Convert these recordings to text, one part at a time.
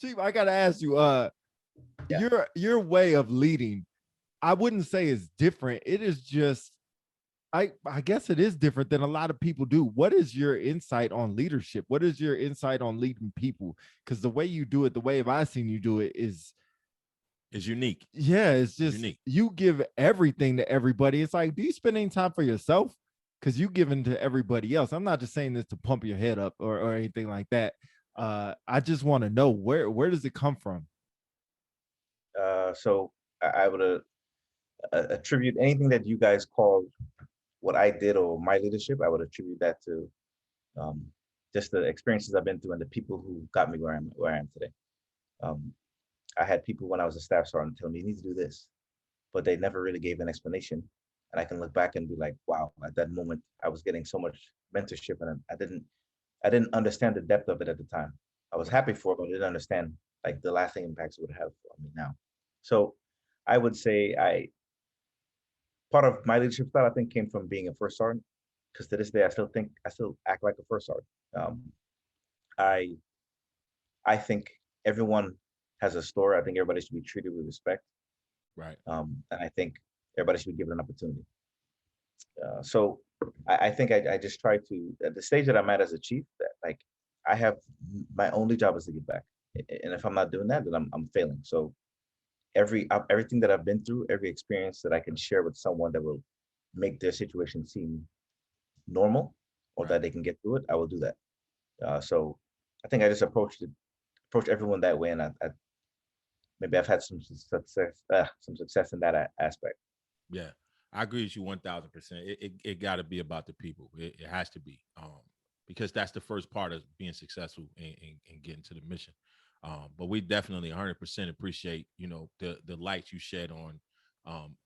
Chief, I gotta ask you, Yeah. your way of leading, I wouldn't say is different. It is just I guess it is different than a lot of people do. What is your insight on leadership? What is your insight on leading people? Because the way you do it, the way I've seen you do it Is unique. yeah, it's It's just unique. you give everything to everybody. It's like, do you spend any time for yourself? Because you giving to everybody else. I'm not just saying this to pump your head up or anything like that. I just want to know where does it come from? So I would attribute anything that you guys call what I did or my leadership. I would attribute that to um, just the experiences I've been through and the people who got me where I am today. Um, I had people when I was a staff sergeant tell me you need to do this, but they never really gave an explanation. And I can look back and be like, wow, at that moment I was getting so much mentorship, and I didn't understand the depth of it at the time. I was Right. happy for it, but I didn't understand like the lasting impacts it would have on me now. So I would say I part of my leadership style I think came from being a first sergeant, because to this day I still act like a first sergeant. I I think everyone has a story. I think everybody should be treated with respect, Right. and I think everybody should be given an opportunity. So I think I just try to, at the stage that I'm at as a chief, that like I have my only job is to give back, and if I'm not doing that, then I'm failing. So everything that I've been through, every experience that I can share with someone that will make their situation seem normal or Right. that they can get through it, I will do that. So I think I just approach everyone that way, and maybe I've had some success in that aspect. Yeah, I agree with you 1,000%. It got to be about the people. It has to be, because that's the first part of being successful and getting to the mission. But we definitely 100% appreciate, the light you shed on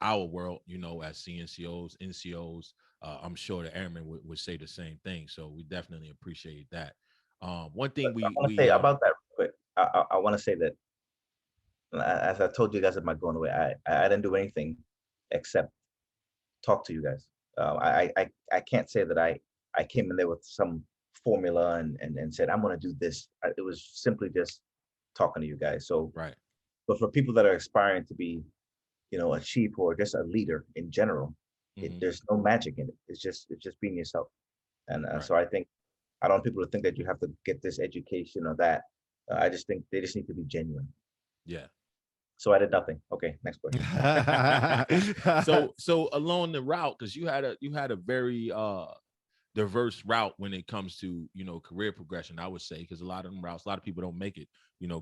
our world, as CNCOs, NCOs. I'm sure the airmen would say the same thing. So we definitely appreciate that. One But thing I we want to we say about that real quick. I want to say that, as I told you guys about going away, I didn't do anything except talk to you guys. I can't say that I came in there with some formula and said I'm going to do this. It was simply just talking to you guys. So, right. but for people that are aspiring to be, a chief or just a leader in general, Hmm. there's no magic in it. It's just being yourself. And Right. so I think I don't want people to think that you have to get this education or that. I just think they just need to be genuine. Yeah. So I did nothing. Okay, next question. So along the route, because you had a very diverse route when it comes to career progression, I would say, because a lot of them routes, a lot of people don't make it,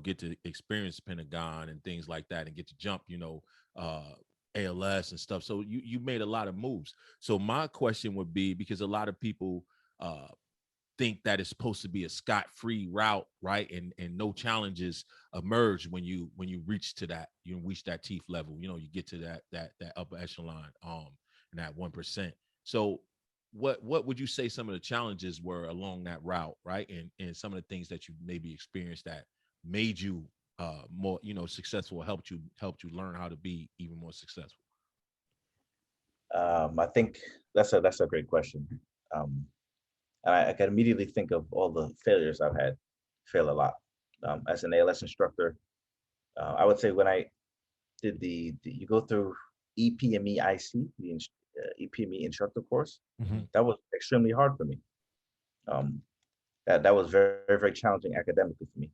get to experience Pentagon and things like that, and get to jump, uh ALS and stuff. So you made a lot of moves. So my question would be, because a lot of people uh think that it's supposed to be a scot-free route, right? And no challenges emerge when you reach that teeth level. You get to that upper echelon, and that 1%. So what would you say some of the challenges were along that route, right? And some of the things that you maybe experienced that made you more, successful, helped you learn how to be even more successful. I think that's a great question. Um, and I can immediately think of all the failures I've had. Fail a lot. As an ALS instructor, I would say when I did you go through EPMEIC, the EPME instructor course, Mhm. that was extremely hard for me. Um, that was very very challenging academically for me.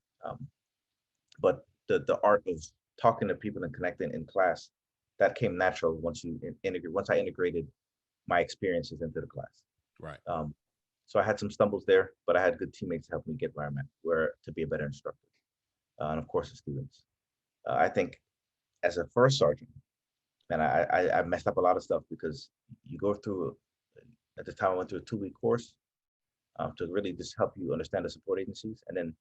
But the art of talking to people and connecting in class, that came natural once I integrated my experiences into the class. Right. Um, so I had some stumbles there, but I had good teammates to help me get where I'm at, where to be a better instructor, and of course the students. I think as a first sergeant, and I messed up a lot of stuff because you go through. At the time, I went through a 2-week course to really just help you understand the support agencies, and then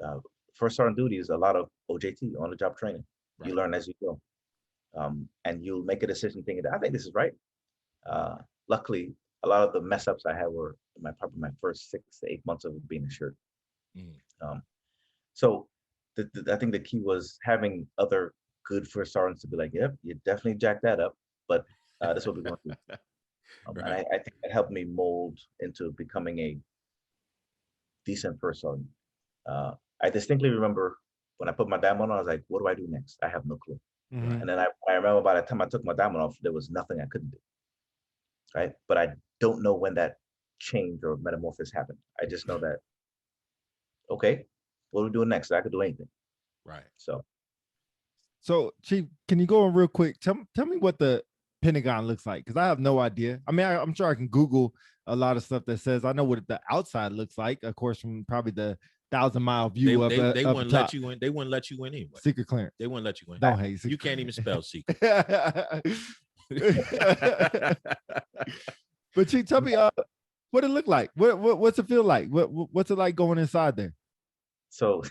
uh, first sergeant duty is a lot of OJT, on the job training. You Right. learn as you go, and you'll make a decision thinking that I think this is right. Uh, Luckily, a lot of the mess ups I had were in probably my first 6 to 8 months of being a shirt. Mm. Um, so I think the key was having other good first sergeants to be like, yep, you definitely jacked that up, but that's what we're going to do. And Right. I think that helped me mold into becoming a decent first sergeant. Uh, I distinctly remember when I put my diamond on, I was like, what do I do next? I have no clue. Mhm. And then I remember by the time I took my diamond off, there was nothing I couldn't do. Right. But I don't know when that change or metamorphosis happened. I just know that, okay, what are we doing next? I could do anything. Right. So, Chief, can you go on real quick? Tell me what the Pentagon looks like, because I have no idea. I mean, I'm sure I can Google a lot of stuff that says I know what the outside looks like, of course, from probably the 1,000-mile view They up wouldn't top. let you in. They wouldn't let you in anyway. Secret clearance. They wouldn't let you in. Don't hate. You can't even spell secret. But Chief, tell me what it look like. What's it feel like? What's it like going inside there? So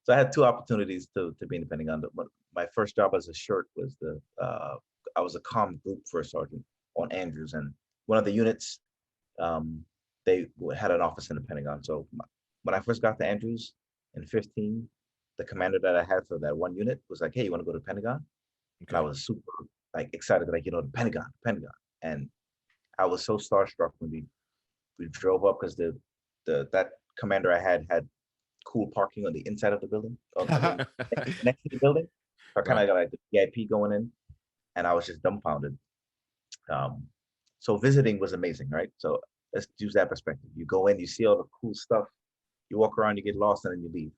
I had two opportunities to be in the Pentagon. My first job as a shirt was I was a comm group first sergeant on Andrews, and one of the units, they had an office in the Pentagon. So when I first got to Andrews in 15, the commander that I had for that one unit was like, "Hey, you want to go to the Pentagon?" And I was super like excited, like, the Pentagon. And I was so starstruck when we drove up, because that commander I had cool parking on the inside of the building, next to the building. So I kind of got like the VIP going in, and I was just dumbfounded. So visiting was amazing, right? So let's use that perspective. You go in, you see all the cool stuff, you walk around, you get lost, and then you leave.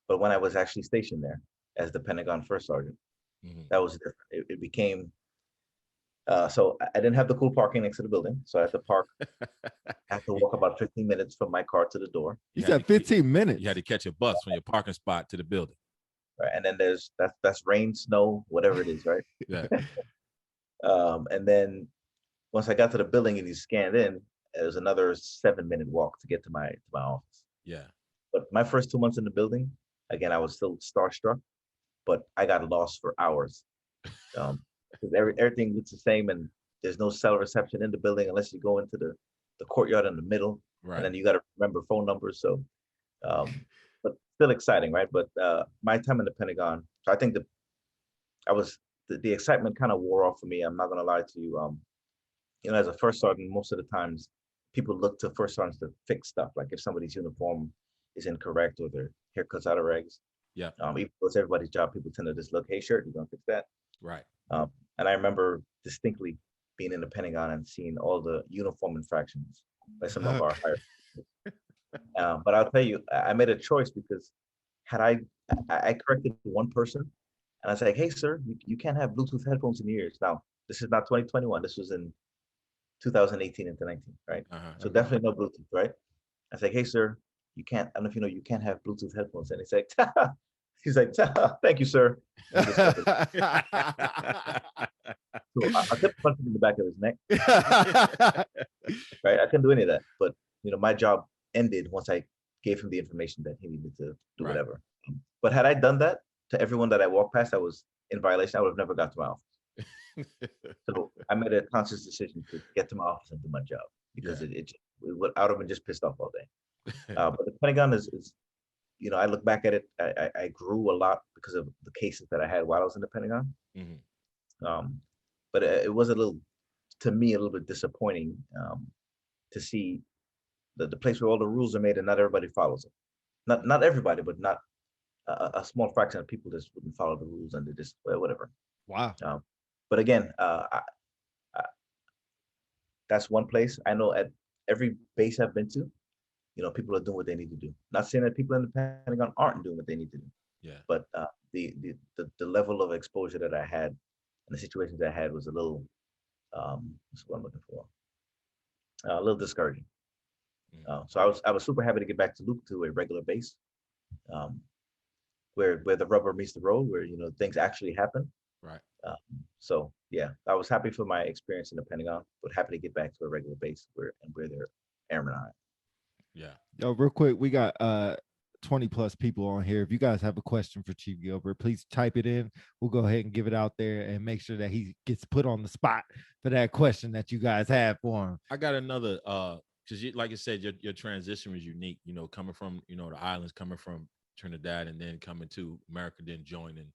But when I was actually stationed there as the Pentagon first sergeant, that was different. It became so I didn't have the cool parking next to the building, so I had to park. I had to walk about 15 minutes from my car to the door. You said 15 minutes. You had to catch a bus from your parking spot to the building. Right, and then that's rain, snow, whatever it is, right? Yeah. And then once I got to the building and you scanned in, it was another 7-minute walk to get to my office. Yeah. But my first 2 months in the building, again, I was still starstruck, but I got lost for hours. Because everything looks the same, and there's no cell reception in the building unless you go into the courtyard in the middle, and then you got to remember phone numbers. So, but still exciting, right? But my time in the Pentagon, so I think the excitement kind of wore off for me. I'm not gonna lie to you. As a first sergeant, most of the times people look to first sergeants to fix stuff, like if somebody's uniform is incorrect or their haircut's out of regs. Yeah. Even though it's everybody's job, people tend to just look, "Hey, shirt, you're gonna fix that." Right. And I remember distinctly being in the Pentagon and seeing all the uniform infractions by some of our higher. But I'll tell you, I made a choice, because had I corrected one person, and I was like, "Hey, sir, you can't have Bluetooth headphones in your ears." Now, this is not 2021. This was in 2018 into 19, right? So definitely no Bluetooth, right? I was like, "Hey, sir, you can't. I don't know if you know, you can't have Bluetooth headphones." And he's like, "Thank you, sir." So I kept punching him in the back of his neck. Right? I couldn't do any of that. But my job ended once I gave him the information that he needed to do whatever. But had I done that to everyone that I walked past that was in violation, I would have never got to my office. So I made a conscious decision to get to my office and do my job, because I would have been just pissed off all day. But the Pentagon is I look back at it, I grew a lot because of the cases that I had while I was in the Pentagon. But it was to me, a little bit disappointing to see the place where all the rules are made and not everybody follows them. Not everybody, but not a small fraction of people just wouldn't follow the rules, and they just whatever. Wow. But again, that's one place. I know at every base I've been to, people are doing what they need to do. Not saying that people in the Pentagon aren't doing what they need to do. Yeah. But the level of exposure that I had and the situations I had was a little, what's what I'm looking for? A little discouraging. So I was super happy to get back to Luke, to a regular base, where the rubber meets the road, where things actually happen. Right. So yeah, I was happy for my experience in the Pentagon, but happy to get back to a regular base where they're airmen on. Yeah. Yo, real quick, we got 20 plus people on here. If you guys have a question for Chief Gilbert, please type it in. We'll go ahead and give it out there and make sure that he gets put on the spot for that question that you guys have for him. I got another because like I said, your transition was unique, coming from the islands, coming from Trinidad, and then coming to America, then joining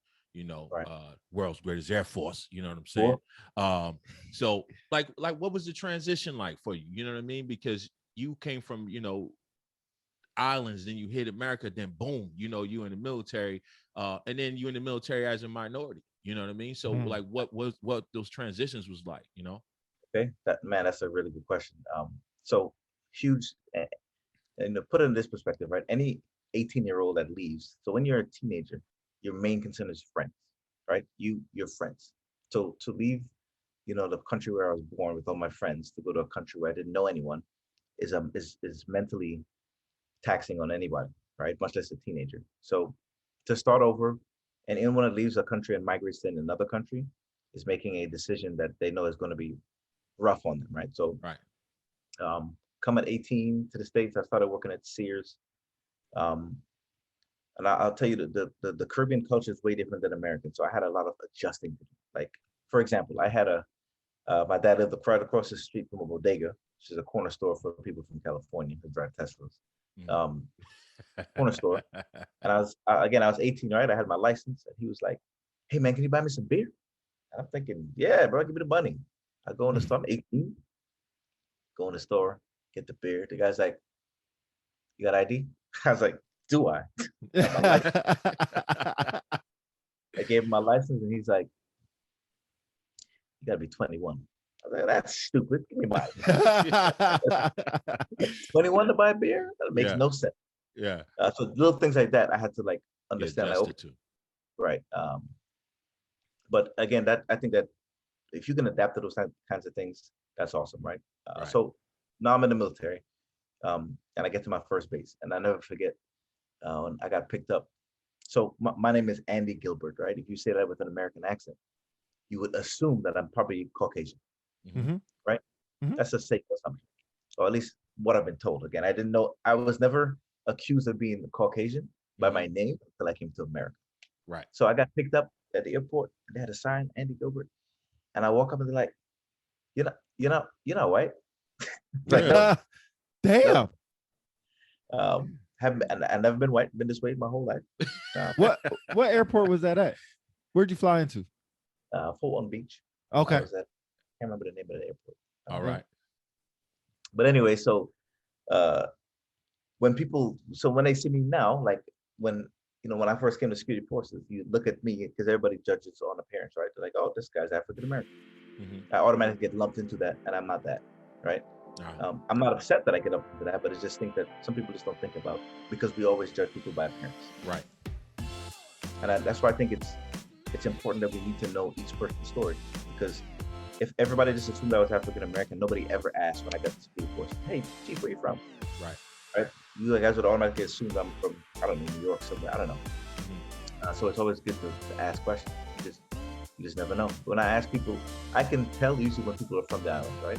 world's greatest Air Force. You know what I'm saying? Sure. So like what was the transition like for you? You know what I mean? Because you came from islands, then you hit America, then boom, you know, you in the military, and then you in the military as a minority. You know what I mean? So like, what those transitions was like, you know? Okay, that's a really good question. So huge, and to put it in this perspective, right? Any 18-year-old that leaves, so when you're a teenager, your main concern is friends, right? Your friends. So to leave, you know, the country where I was born with all my friends to go to a country where I didn't know anyone is mentally taxing on anybody, right? Much less a teenager. So to start over, and anyone that leaves a country and migrates to another country is making a decision that they know is going to be rough on them, right? So Right. Come at 18 to the States, I started working at Sears. And I'll tell you the Caribbean culture is way different than American. So I had a lot of adjusting to do. Like, for example, I had my dad lived right across the street from a bodega, which is a corner store for people from California who drive Teslas. Corner store. And I was 18, right? I had my license, and he was like, "Hey man, can you buy me some beer?" And I'm thinking, "Yeah, bro, give me the money." I go in the store, I'm 18, go in the store, get the beer. The guy's like, "You got ID?" I was like, "Do I?" I gave him my license, and he's like, "You gotta be 21. I was like, "That's stupid. Give me mine." 21 to buy beer? That makes no sense. Yeah. So little things like that, I had to like understand. Like, okay, right. But again, that I think that if you can adapt to those kinds of things, that's awesome, right? Right. So now I'm in the military, and I get to my first base, and I never forget when I got picked up. So my name is Andy Gilbert, right? If you say that with an American accent, you would assume that I'm probably Caucasian, right? That's a safe assumption, or at least what I've been told. Again, I didn't know. I was never accused of being Caucasian by my name until I came to America. Right. So I got picked up at the airport, and they had a sign, Andy Gilbert, and I walk up and they're like, you're not white." Like, no. Damn. I've never been white, been this way my whole life. What airport was that at? Where'd you fly into? Fort Walton Beach. Okay. I was at, I can't remember the name of the airport. All right. But anyway, so when they see me now, like when I first came to security forces, you look at me because everybody judges on appearance, right? They're like, "Oh, this guy's African American." I automatically get lumped into that, and I'm not that, right? I'm not upset that I get up into that, but I just think that some people just don't think about, because we always judge people by appearance. Right. And that's why I think it's important that we need to know each person's story, because if everybody just assumed I was African American, nobody ever asked when I got to security force, "Hey, Chief, where you from?" Right. You guys would automatically assume I'm from, I don't know, New York, somewhere. I don't know. So it's always good to ask questions. You just never know. When I ask people, I can tell usually when people are from the island, right?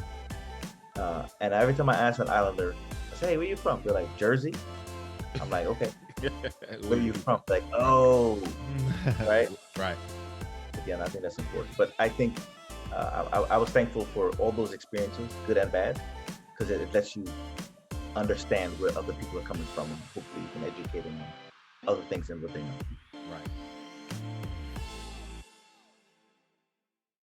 And every time I ask an islander, I say, "Hey, where you from?" They're like, "Jersey." I'm like, "Okay." "Where are you from?" Like, "Oh," right? Right. Again, I think that's important. But I think I was thankful for all those experiences, good and bad, because it lets you understand where other people are coming from, and hopefully you can educate them on other things than what they know. Right.